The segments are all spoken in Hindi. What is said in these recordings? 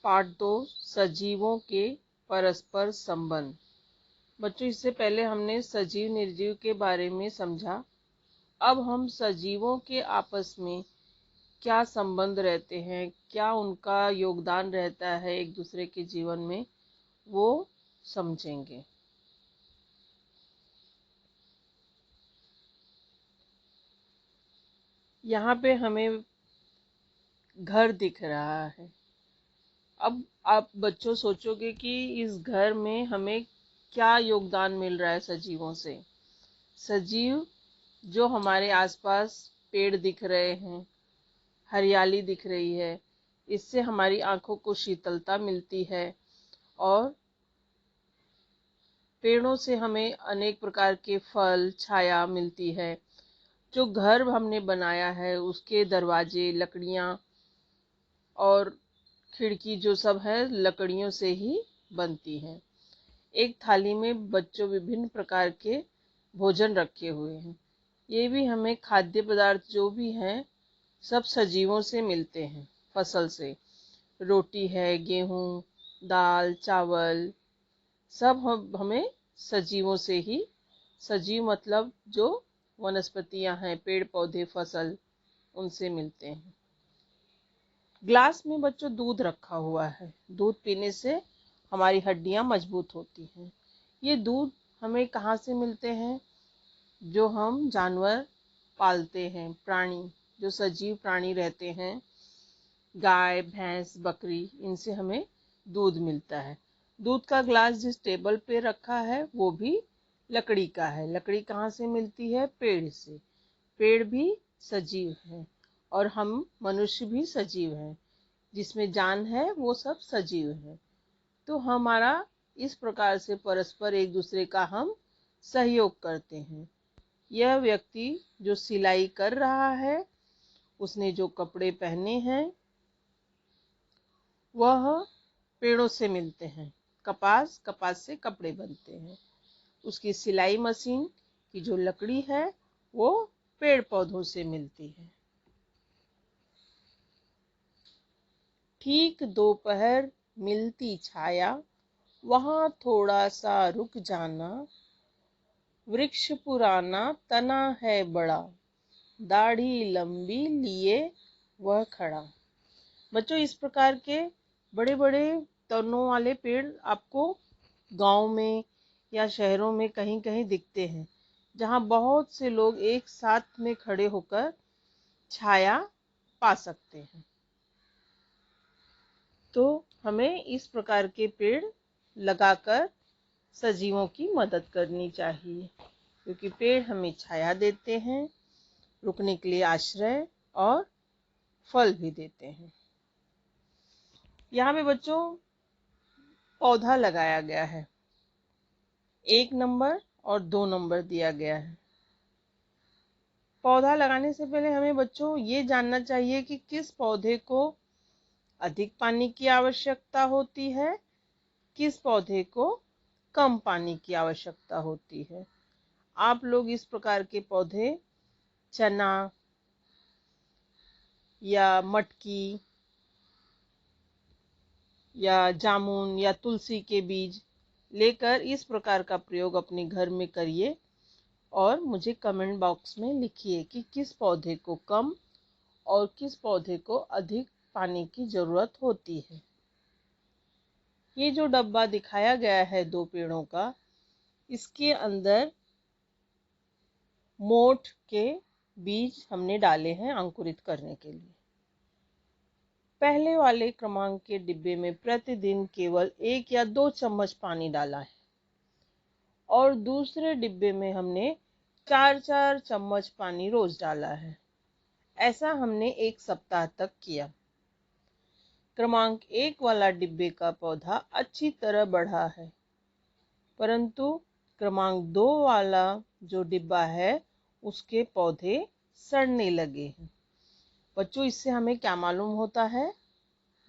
पाठ 2 सजीवों के परस्पर संबंध। बच्चों, इससे पहले हमने सजीव निर्जीव के बारे में समझा। अब हम सजीवों के आपस में क्या संबंध रहते हैं, क्या उनका योगदान रहता है एक दूसरे के जीवन में, वो समझेंगे। यहाँ पे हमें घर दिख रहा है। अब आप बच्चों सोचोगे कि इस घर में हमें क्या योगदान मिल रहा है सजीवों से। सजीव जो हमारे आसपास पेड़ दिख रहे हैं, हरियाली दिख रही है, इससे हमारी आंखों को शीतलता मिलती है। और पेड़ों से हमें अनेक प्रकार के फल, छाया मिलती है। जो घर हमने बनाया है उसके दरवाजे, लकड़ियाँ और खिड़की जो सब है लकड़ियों से ही बनती हैं। एक थाली में बच्चों विभिन्न प्रकार के भोजन रखे हुए हैं। ये भी हमें खाद्य पदार्थ जो भी हैं सब सजीवों से मिलते हैं। फसल से रोटी है, गेहूं, दाल, चावल, सब हमें सजीवों से ही, सजीव मतलब जो वनस्पतियां हैं, पेड़ पौधे, फसल, उनसे मिलते हैं। ग्लास में बच्चों दूध रखा हुआ है। दूध पीने से हमारी हड्डियां मजबूत होती हैं। ये दूध हमें कहाँ से मिलते हैं? जो हम जानवर पालते हैं, प्राणी, जो सजीव प्राणी रहते हैं, गाय, भैंस, बकरी, इनसे हमें दूध मिलता है। दूध का ग्लास जिस टेबल पे रखा है वो भी लकड़ी का है। लकड़ी कहाँ से मिलती है? पेड़ से। पेड़ भी सजीव है और हम मनुष्य भी सजीव हैं। जिसमें जान है वो सब सजीव है। तो हमारा इस प्रकार से परस्पर एक दूसरे का हम सहयोग करते हैं। यह व्यक्ति जो सिलाई कर रहा है, उसने जो कपड़े पहने हैं वह पेड़ों से मिलते हैं। कपास से कपड़े बनते हैं। उसकी सिलाई मशीन की जो लकड़ी है वो पेड़ पौधों से मिलती है। ठीक दोपहर मिलती छाया, वहां थोड़ा सा रुक जाना, वृक्ष पुराना तना है बड़ा, दाढ़ी लंबी लिए वह खड़ा। बच्चों, इस प्रकार के बड़े बड़े तनों वाले पेड़ आपको गांव में या शहरों में कहीं कहीं दिखते हैं, जहां बहुत से लोग एक साथ में खड़े होकर छाया पा सकते हैं। तो हमें इस प्रकार के पेड़ लगाकर सजीवों की मदद करनी चाहिए, क्योंकि पेड़ हमें छाया देते हैं, रुकने के लिए आश्रय और फल भी देते हैं। यहाँ पे बच्चों पौधा लगाया गया है। 1 नंबर और 2 नंबर दिया गया है। पौधा लगाने से पहले हमें बच्चों ये जानना चाहिए कि किस पौधे को अधिक पानी की आवश्यकता होती है, किस पौधे को कम पानी की आवश्यकता होती है। आप लोग इस प्रकार के पौधे, चना या मटकी या जामुन या तुलसी के बीज लेकर इस प्रकार का प्रयोग अपने घर में करिए और मुझे कमेंट बॉक्स में लिखिए कि किस पौधे को कम और किस पौधे को अधिक पानी की जरूरत होती है। ये जो डब्बा दिखाया गया है 2 पेड़ों का, इसके अंदर मोठ के बीज हमने डाले हैं अंकुरित करने के लिए। पहले वाले क्रमांक के डिब्बे में प्रतिदिन केवल 1 या 2 चम्मच पानी डाला है और दूसरे डिब्बे में हमने 4-4 चम्मच पानी रोज डाला है। ऐसा हमने 1 सप्ताह तक किया। क्रमांक 1 वाला डिब्बे का पौधा अच्छी तरह बढ़ा है, परंतु क्रमांक 2 वाला जो डिब्बा है उसके पौधे सड़ने लगे हैं। बच्चों, इससे हमें क्या मालूम होता है?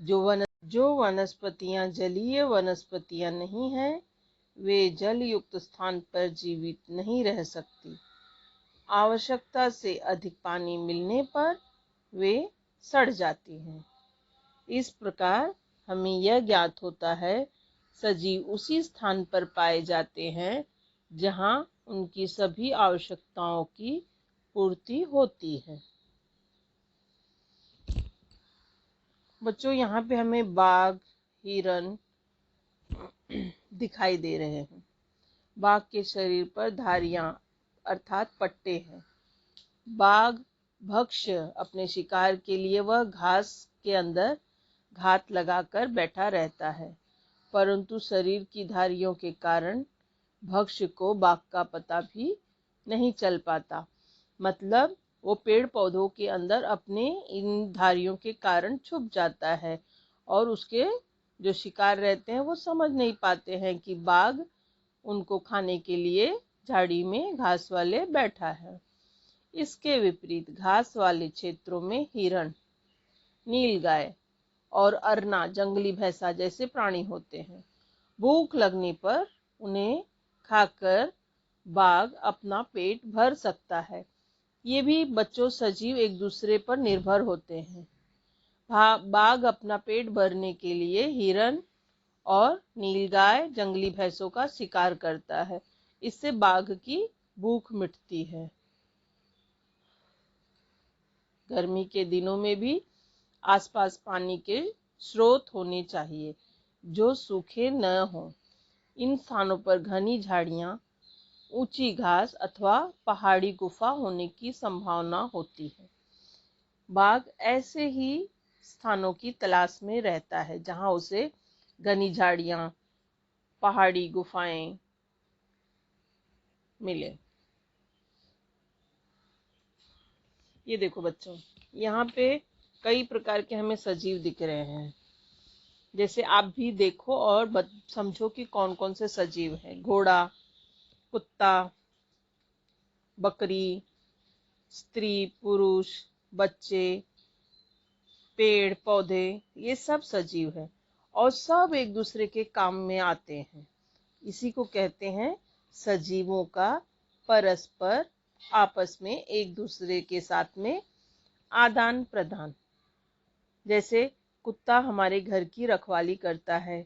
जो वनस्पतियां जलीय वनस्पतियां नहीं हैं, वे जल युक्त स्थान पर जीवित नहीं रह सकती। आवश्यकता से अधिक पानी मिलने पर वे सड़ जाती हैं। इस प्रकार हमें यह ज्ञात होता है सजीव उसी स्थान पर पाए जाते हैं जहाँ उनकी सभी आवश्यकताओं की पूर्ति होती है। बच्चों, यहाँ पे हमें बाघ, हिरन दिखाई दे रहे हैं। बाघ के शरीर पर धारियां अर्थात पट्टे हैं। बाघ भक्ष्य अपने शिकार के लिए वह घास के अंदर घात लगाकर बैठा रहता है, परंतु शरीर की धारियों के कारण भक्ष्य को बाघ का पता भी नहीं चल पाता। मतलब वो पेड़ पौधों के अंदर अपने इन धारियों के कारण छुप जाता है और उसके जो शिकार रहते हैं वो समझ नहीं पाते हैं कि बाघ उनको खाने के लिए झाड़ी में घास वाले बैठा है। इसके विपरीत घास वाले क्षेत्रों में हिरण, नीलगाय और अरना, जंगली भैंसा जैसे प्राणी होते हैं। भूख लगने पर उन्हें खाकर बाघ अपना पेट भर सकता है। ये भी बच्चों सजीव एक दूसरे पर निर्भर होते हैं। बाघ अपना पेट भरने के लिए हिरण और नीलगाय, जंगली भैंसों का शिकार करता है। इससे बाघ की भूख मिटती है। गर्मी के दिनों में भी आसपास पानी के स्रोत होने चाहिए जो सूखे न हो। इन स्थानों पर घनी झाड़ियां, ऊंची घास अथवा पहाड़ी गुफा होने की संभावना होती है। बाघ ऐसे ही स्थानों की तलाश में रहता है जहां उसे घनी झाड़ियां, पहाड़ी गुफाएं मिले। ये देखो बच्चों, यहाँ पे कई प्रकार के हमें सजीव दिख रहे हैं। जैसे आप भी देखो और समझो कि कौन कौन से सजीव हैं। घोड़ा, कुत्ता, बकरी, स्त्री, पुरुष, बच्चे, पेड़ पौधे, ये सब सजीव है और सब एक दूसरे के काम में आते हैं। इसी को कहते हैं सजीवों का परस्पर आपस में एक दूसरे के साथ में आदान प्रदान। जैसे कुत्ता हमारे घर की रखवाली करता है,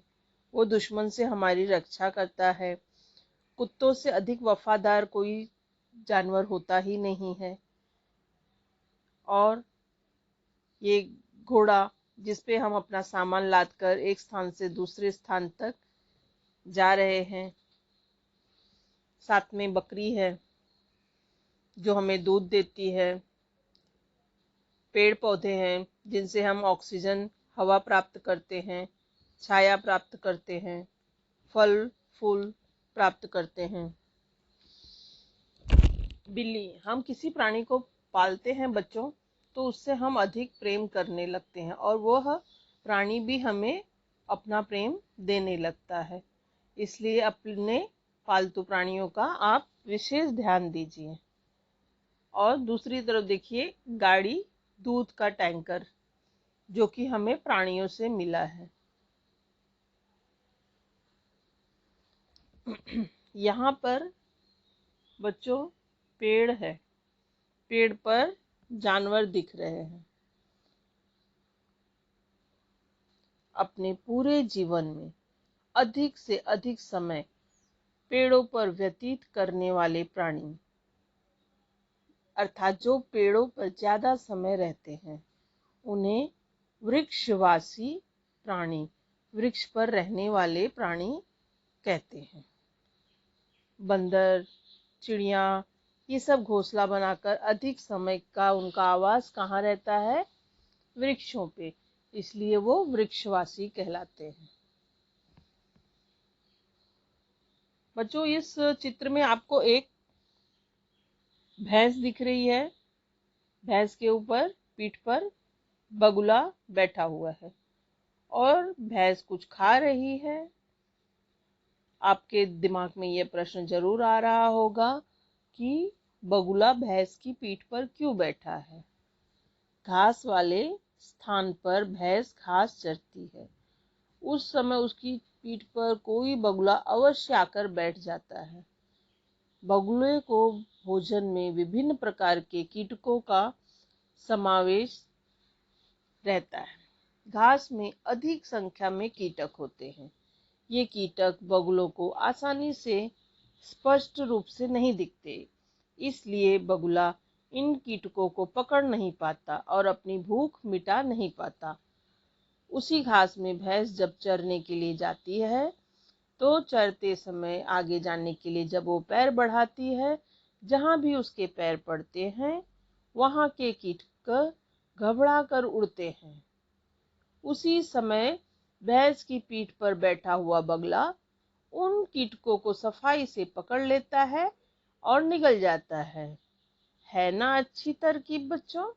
वो दुश्मन से हमारी रक्षा करता है। कुत्तों से अधिक वफादार कोई जानवर होता ही नहीं है। और ये घोड़ा, जिसपे हम अपना सामान लादकर एक स्थान से दूसरे स्थान तक जा रहे हैं। साथ में बकरी है जो हमें दूध देती है। पेड़ पौधे हैं जिनसे हम ऑक्सीजन हवा प्राप्त करते हैं, छाया प्राप्त करते हैं, फल फूल प्राप्त करते हैं। बिल्ली, हम किसी प्राणी को पालते हैं बच्चों तो उससे हम अधिक प्रेम करने लगते हैं और वह प्राणी भी हमें अपना प्रेम देने लगता है। इसलिए अपने पालतू प्राणियों का आप विशेष ध्यान दीजिए। और दूसरी तरफ देखिए, गाड़ी, दूध का टैंकर जो कि हमें प्राणियों से मिला है। यहाँ पर बच्चों पेड़ है, पेड़ पर जानवर दिख रहे हैं। अपने पूरे जीवन में अधिक से अधिक समय पेड़ों पर व्यतीत करने वाले प्राणी, अर्थात जो पेड़ों पर ज्यादा समय रहते हैं, उन्हें वृक्षवासी प्राणी, वृक्ष पर रहने वाले प्राणी कहते हैं। बंदर, चिड़िया, ये सब घोंसला बनाकर अधिक समय का उनका आवास कहाँ रहता है? वृक्षों पे। इसलिए वो वृक्षवासी कहलाते हैं। बच्चों, इस चित्र में आपको एक भैंस दिख रही है। भैंस के ऊपर, पीठ पर बगुला बैठा हुआ है और भैंस कुछ खा रही है। आपके दिमाग में यह प्रश्न जरूर आ रहा होगा कि बगुला भैंस की पीठ पर क्यों बैठा है? घास वाले स्थान पर भैंस घास चरती है। उस समय उसकी पीठ पर कोई बगुला अवश्य आकर बैठ जाता है। बगुले को भोजन में विभिन्न प्रकार के कीटकों का समावेश रहता है। घास में अधिक संख्या में कीटक होते हैं। ये कीटक बगुलों को आसानी से स्पष्ट रूप से नहीं दिखते, इसलिए बगुला इन कीटकों को पकड़ नहीं पाता और अपनी भूख मिटा नहीं पाता। उसी घास में भैंस जब चरने के लिए जाती है, तो चरते समय आगे जाने के लिए जब वो पैर बढ़ाती है, जहां भी उसके पैर पड़ते हैं वहां के कीटक घबरा कर उड़ते हैं। उसी समय भैंस की पीठ पर बैठा हुआ बगला उन कीटकों को सफाई से पकड़ लेता है और निगल जाता है ना अच्छी तरकीब बच्चों।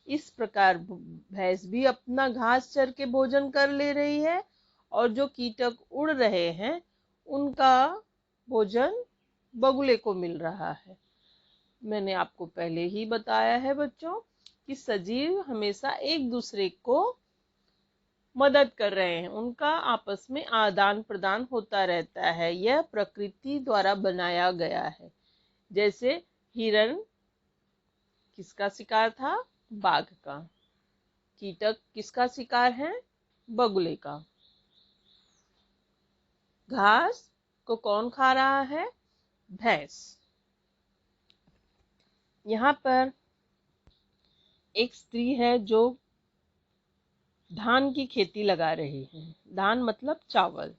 इस प्रकार भैंस भी अपना घास चर के भोजन कर ले रही है और जो कीटक उड़ रहे हैं उनका भोजन बगुले को मिल रहा है। मैंने आपको पहले ही बताया है बच्चों कि सजीव हमेशा एक दूसरे को मदद कर रहे हैं, उनका आपस में आदान प्रदान होता रहता है। यह प्रकृति द्वारा बनाया गया है। जैसे हिरण किसका शिकार था? बाघ का। कीटक किसका शिकार है? बगुले का। घास को कौन खा रहा है? भैंस। यहाँ पर एक स्त्री है जो धान की खेती लगा रही है। धान मतलब चावल।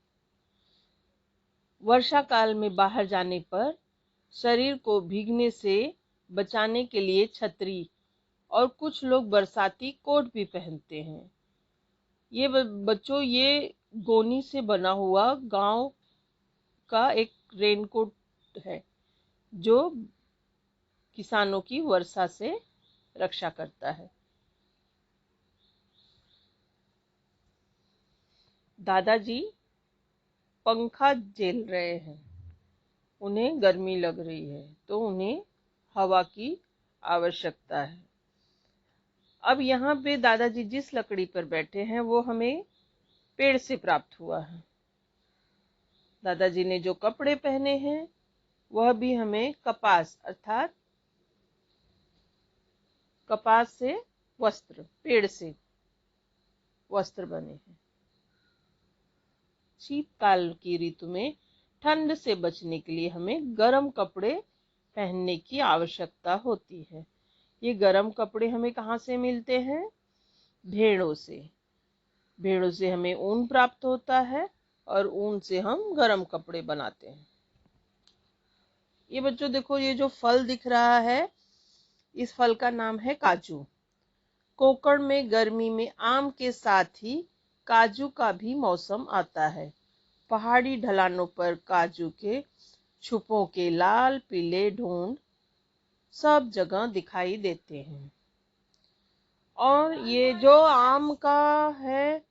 वर्षा काल में बाहर जाने पर शरीर को भीगने से बचाने के लिए छतरी और कुछ लोग बरसाती कोट भी पहनते हैं। ये बच्चों ये गोनी से बना हुआ गांव का एक रेनकोट है जो किसानों की वर्षा से रक्षा करता है। दादाजी पंखा झेल रहे हैं, उन्हें गर्मी लग रही है तो उन्हें हवा की आवश्यकता है। अब यहाँ पे दादाजी जिस लकड़ी पर बैठे हैं वो हमें पेड़ से प्राप्त हुआ है। दादाजी ने जो कपड़े पहने हैं वह भी हमें कपास अर्थात कपास से वस्त्र, पेड़ से वस्त्र बने हैं। शीतकाल की ऋतु में ठंड से बचने के लिए हमें गर्म कपड़े पहनने की आवश्यकता होती है। ये गर्म कपड़े हमें कहाँ से मिलते हैं? भेड़ों से। भेड़ों से हमें ऊन प्राप्त होता है और ऊन से हम गर्म कपड़े बनाते हैं। ये बच्चों देखो, ये जो फल दिख रहा है इस फल का नाम है काजू। कोकण में गर्मी में आम के साथ ही काजू का भी मौसम आता है। पहाड़ी ढलानों पर काजू के छुपों के लाल पीले ढूंढ सब जगह दिखाई देते हैं। और ये जो आम का है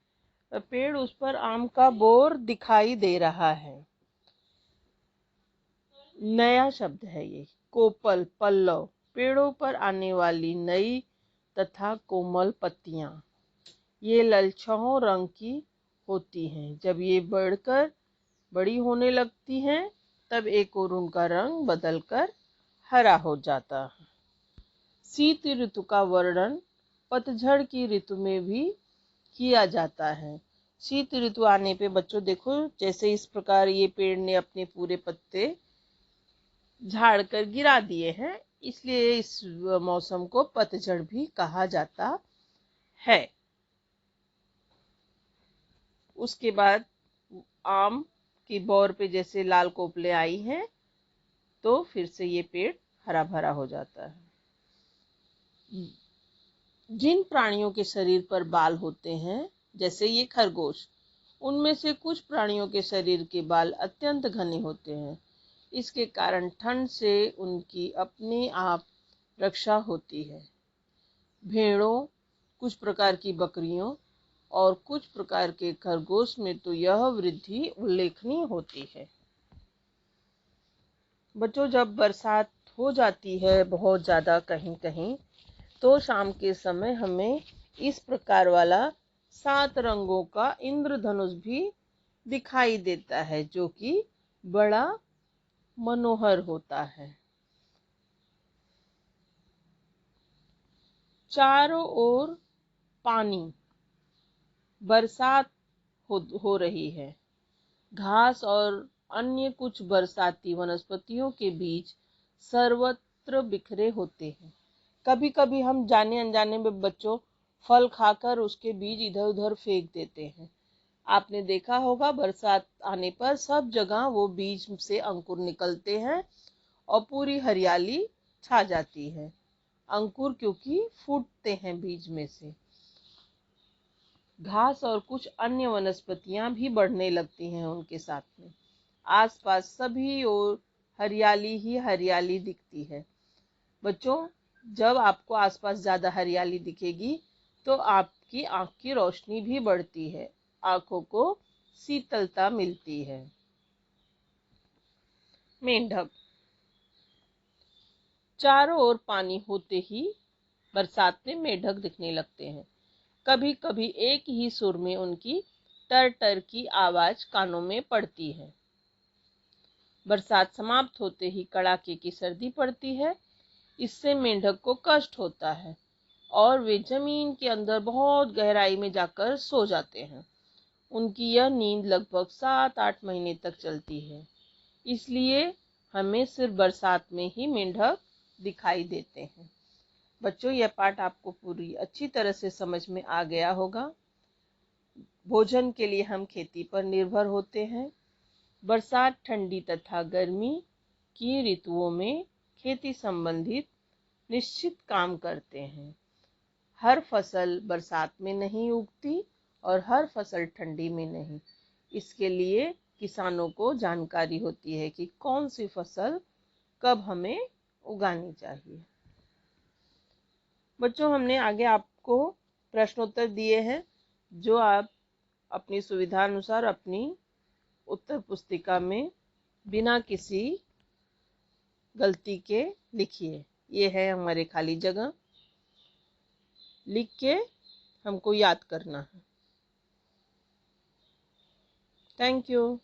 पेड़, उस पर आम का बोर दिखाई दे रहा है। नया शब्द है ये, कोपल, पल्लव, पेड़ों पर आने वाली नई तथा कोमल पत्तियां। ये ललछाओ रंग की होती हैं। जब ये बढ़कर बड़ी होने लगती हैं तब एक और उनका रंग बदलकर हरा हो जाता है। शीत ऋतु का वर्णन पतझड़ की ऋतु में भी किया जाता है। शीत ऋतु आने पे बच्चों देखो, जैसे इस प्रकार ये पेड़ ने अपने पूरे पत्ते झाड़ कर गिरा दिए हैं, इसलिए इस मौसम को पतझड़ भी कहा जाता है। उसके बाद आम की बौर पे जैसे लाल कोपले आई हैं तो फिर से ये पेड़ हरा भरा हो जाता है। जिन प्राणियों के शरीर पर बाल होते हैं जैसे ये खरगोश, उनमें से कुछ प्राणियों के शरीर के बाल अत्यंत घने होते हैं। इसके कारण ठंड से उनकी अपने आप रक्षा होती है। भेड़ों, कुछ प्रकार की बकरियों और कुछ प्रकार के खरगोश में तो यह वृद्धि उल्लेखनीय होती है। बच्चों जब बरसात हो जाती है बहुत ज़्यादा कहीं कहीं, तो शाम के समय हमें इस प्रकार वाला 7 रंगों का इंद्रधनुष भी दिखाई देता है जो कि बड़ा मनोहर होता है। चारों ओर पानी, बरसात हो रही है। घास और अन्य कुछ बरसाती वनस्पतियों के बीज सर्वत्र बिखरे होते हैं। कभी कभी हम जाने अनजाने में बच्चों फल खाकर उसके बीज इधर उधर फेंक देते हैं। आपने देखा होगा बरसात आने पर सब जगह वो बीज से अंकुर निकलते हैं और पूरी हरियाली छा जाती है। अंकुर क्योंकि फूटते हैं बीज में से। घास और कुछ अन्य वनस्पतियां भी बढ़ने लगती हैं उनके साथ में। आसपास सभी ओर हरियाली ही हरियाली दिखती है। बच्चों, जब आपको आसपास ज्यादा हरियाली दिखेगी तो आपकी आंख की रोशनी भी बढ़ती है, आंखों को शीतलता मिलती है। मेंढक। चारों ओर पानी होते ही बरसात में मेंढक दिखने लगते हैं। कभी कभी एक ही सुर में उनकी टर टर की आवाज कानों में पड़ती है। बरसात समाप्त होते ही कड़ाके की सर्दी पड़ती है। इससे मेंढक को कष्ट होता है और वे जमीन के अंदर बहुत गहराई में जाकर सो जाते हैं। उनकी यह नींद लगभग 7-8 महीने तक चलती है। इसलिए हमें सिर्फ बरसात में ही मेंढक दिखाई देते हैं। बच्चों, यह पाठ आपको पूरी अच्छी तरह से समझ में आ गया होगा। भोजन के लिए हम खेती पर निर्भर होते हैं। बरसात, ठंडी तथा गर्मी की ऋतुओं में खेती संबंधित निश्चित काम करते हैं। हर फसल बरसात में नहीं उगती और हर फसल ठंडी में नहीं। इसके लिए किसानों को जानकारी होती है कि कौन सी फसल कब हमें उगानी चाहिए। बच्चों, हमने आगे आपको प्रश्नोत्तर दिए हैं जो आप अपनी सुविधा अनुसार अपनी उत्तर पुस्तिका में बिना किसी गलती के लिखिए। ये है हमारे खाली जगह, लिख के हमको याद करना है। Thank you.